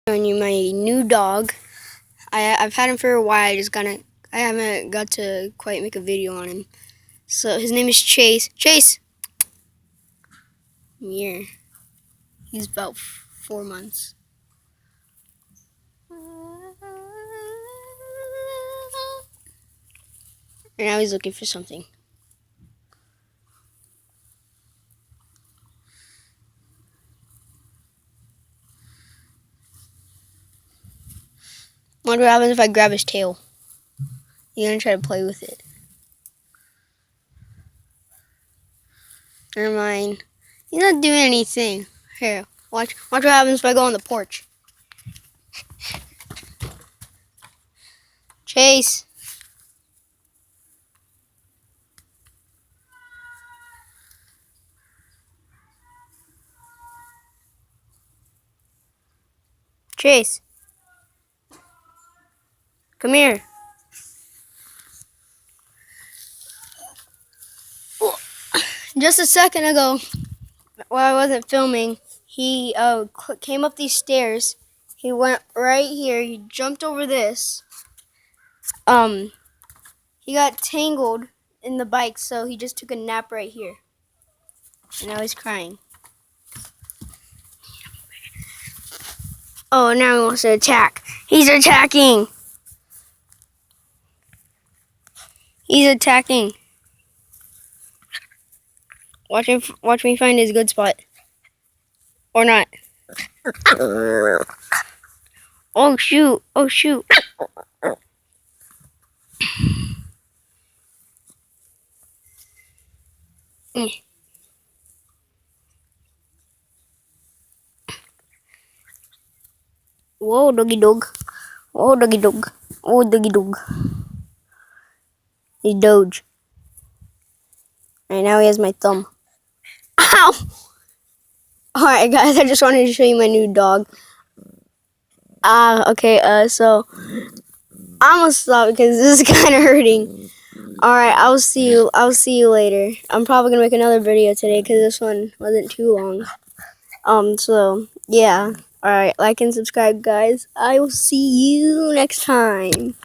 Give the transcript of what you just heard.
Showing you my new dog. I've had him for a while. I haven't got to quite make a video on him. So his name is Chase. Chase. Come here. He's about 4 months. And now he's looking for something. Wonder what happens if I grab his tail. He's gonna try to play with it. Never mind. He's not doing anything. Here, watch what happens if I go on the porch. Chase. Chase. Come here. Just a second ago, while I wasn't filming, he came up these stairs. He went right here. He jumped over this. He got tangled in the bike, so he just took a nap right here. And now he's crying. Oh, now he wants to attack. He's attacking. He's attacking. Watch me find his good spot. Or not. Oh shoot. Oh shoot. Whoa, doggy dog. Whoa, doggy dog. Whoa, doggy dog. He's Doge. And now he has my thumb. Ow! Alright guys, I just wanted to show you my new dog. Okay, so I'm gonna stop because this is kinda hurting. Alright, I'll see you later. I'm probably gonna make another video today because this one wasn't too long. So yeah. Alright, like and subscribe guys. I will see you next time.